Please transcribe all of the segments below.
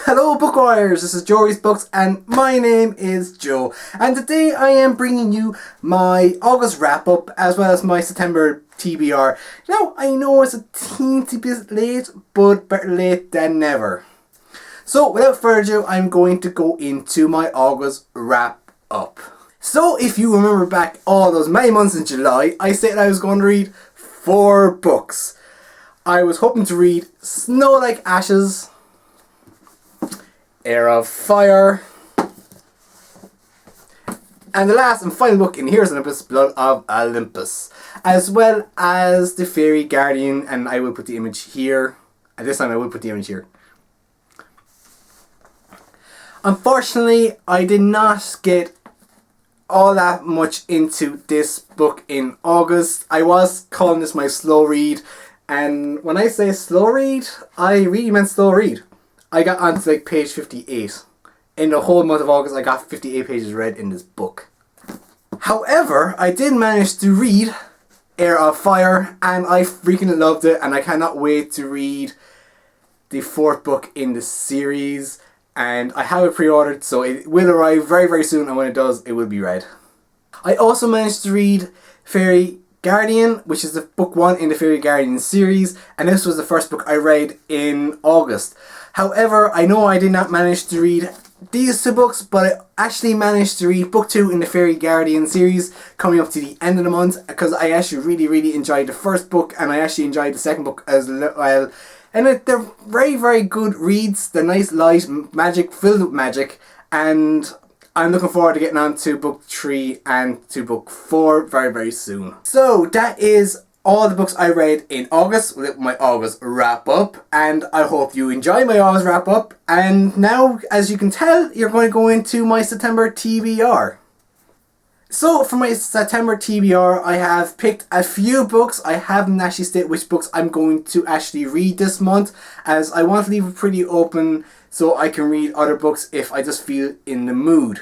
Hello book warriors, this is Jory's Books and my name is Joe, and today I am bringing you my August wrap up as well as my September TBR. Now I know it's a teensy bit late, but better late than never. So without further ado, I'm going to go into my August wrap up. So if you remember back all those many months in July, I said I was going to read 4 books. I was hoping to read Snow Like Ashes, Erafire, and the last and final book in Heroes Olympus, Blood of Olympus, as well as The Fairy Guardian, and I will put the image here. At this time I will put the image here. Unfortunately, I did not get all that much into this book in August. I was calling this my slow read, and when I say slow read, I really meant slow read. I got onto like page 58. In the whole month of August, I got 58 pages read in this book. However, I did manage to read Erafire, and I freaking loved it, and I cannot wait to read the 4th book in the series. And I have it pre-ordered, so it will arrive very, very soon, and when it does, it will be read. I also managed to read Fairy Guardian, which is the book 1 in the Fairy Guardian series, and this was the first book I read in August. However, I know I did not manage to read these 2 books, but I actually managed to read book 2 in the Fairy Guardian series coming up to the end of the month, because I actually really enjoyed the first book, and I actually enjoyed the second book as well. And they're very, very good reads. They're nice, light, magic, filled with magic, and I'm looking forward to getting on to book 3 and to book 4 very, very soon. So that is all the books I read in August with my August wrap up, and I hope you enjoy my August wrap up. And now, as you can tell, you're going to go into my September TBR. So for my September TBR, I have picked a few books. I haven't actually stated which books I'm going to actually read this month, as I want to leave it pretty open so I can read other books if I just feel in the mood.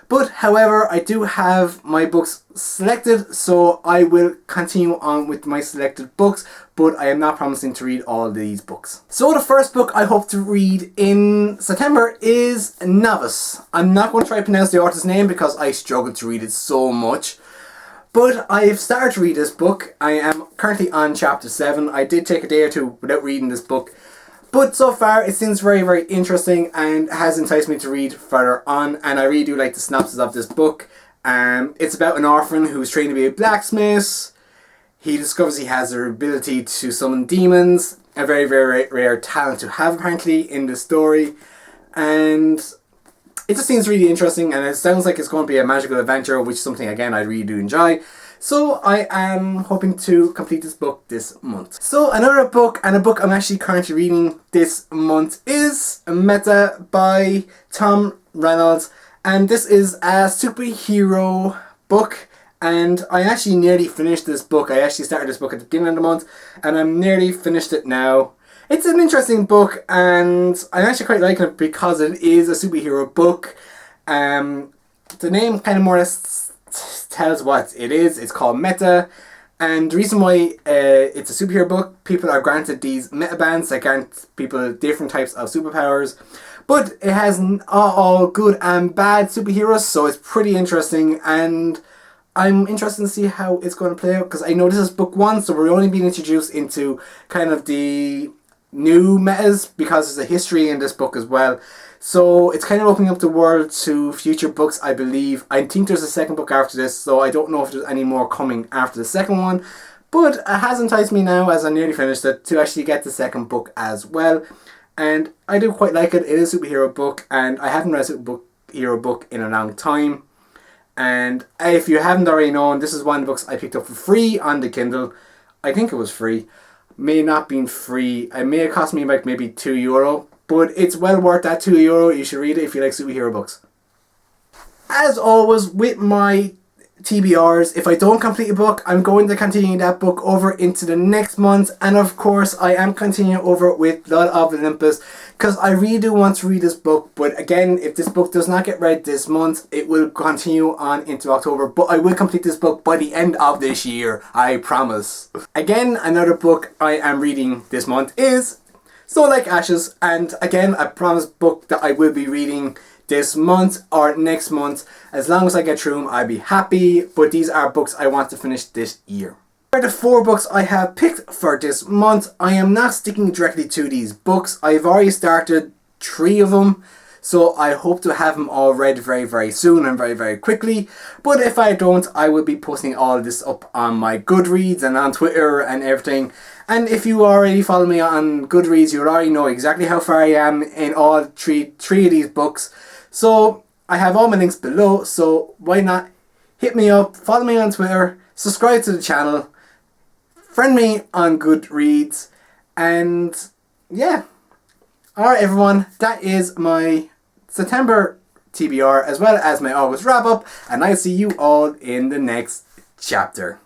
But however, I do have my books selected, so I will continue on with my selected books, but I am not promising to read all these books. So the first book I hope to read in September is Novice. I'm not going to try to pronounce the author's name because I struggle to read it so much. But I've started to read this book. I am currently on chapter 7. I did take a day or 2 without reading this book, but so far it seems very, very interesting and has enticed me to read further on, and I really do like the synopsis of this book. It's about an orphan who's trained to be a blacksmith. He discovers he has the ability to summon demons, a very, very rare talent to have apparently in the story, and it just seems really interesting, and it sounds like it's going to be a magical adventure, which is something again I really do enjoy. So I am hoping to complete this book this month. So another book, and a book I'm actually currently reading this month, is Meta by Tom Reynolds. And this is a superhero book, and I actually nearly finished this book. I actually started this book at the beginning of the month, and I'm nearly finished it now. It's an interesting book, and I'm actually quite liking it because it is a superhero book. The name kind of more or less tells what it is. It's called Meta, and the reason why it's a superhero book, people are granted these meta bands that grant people different types of superpowers, but it has all good and bad superheroes, so it's pretty interesting, and I'm interested to see how it's going to play out, because I know this is book 1, so we're only being introduced into kind of the new metas, because there's a history in this book as well. So it's kind of opening up the world to future books, I believe. I think there's a second book after this, so I don't know if there's any more coming after the second one. But it has enticed me now, as I nearly finished it, to actually get the second book as well. And I do quite like it. It is a superhero book, and I haven't read a superhero book in a long time. And if you haven't already known, this is one of the books I picked up for free on the Kindle. I think it was free. May not have been free. It may have cost me like maybe €2. But it's well worth that €2. You should read it if you like superhero books. As always with my TBRs, if I don't complete a book, I'm going to continue that book over into the next month. And of course, I am continuing over with Blood of Olympus, because I really do want to read this book. But again, if this book does not get read this month, it will continue on into October. But I will complete this book by the end of this year, I promise. Again, another book I am reading this month is So like Ashes, and again, I promise book that I will be reading this month or next month. As long as I get through them, I'll be happy. But these are books I want to finish this year. For the 4 books I have picked for this month, I am not sticking directly to these books. I've already started 3 of them. So I hope to have them all read very, very soon and very, very quickly. But if I don't, I will be posting all of this up on my Goodreads and on Twitter and everything. And if you already follow me on Goodreads, you already know exactly how far I am in all three of these books. So I have all my links below, so why not hit me up, follow me on Twitter, subscribe to the channel, friend me on Goodreads, and yeah. Alright everyone, that is my September TBR as well as my August wrap up, and I'll see you all in the next chapter.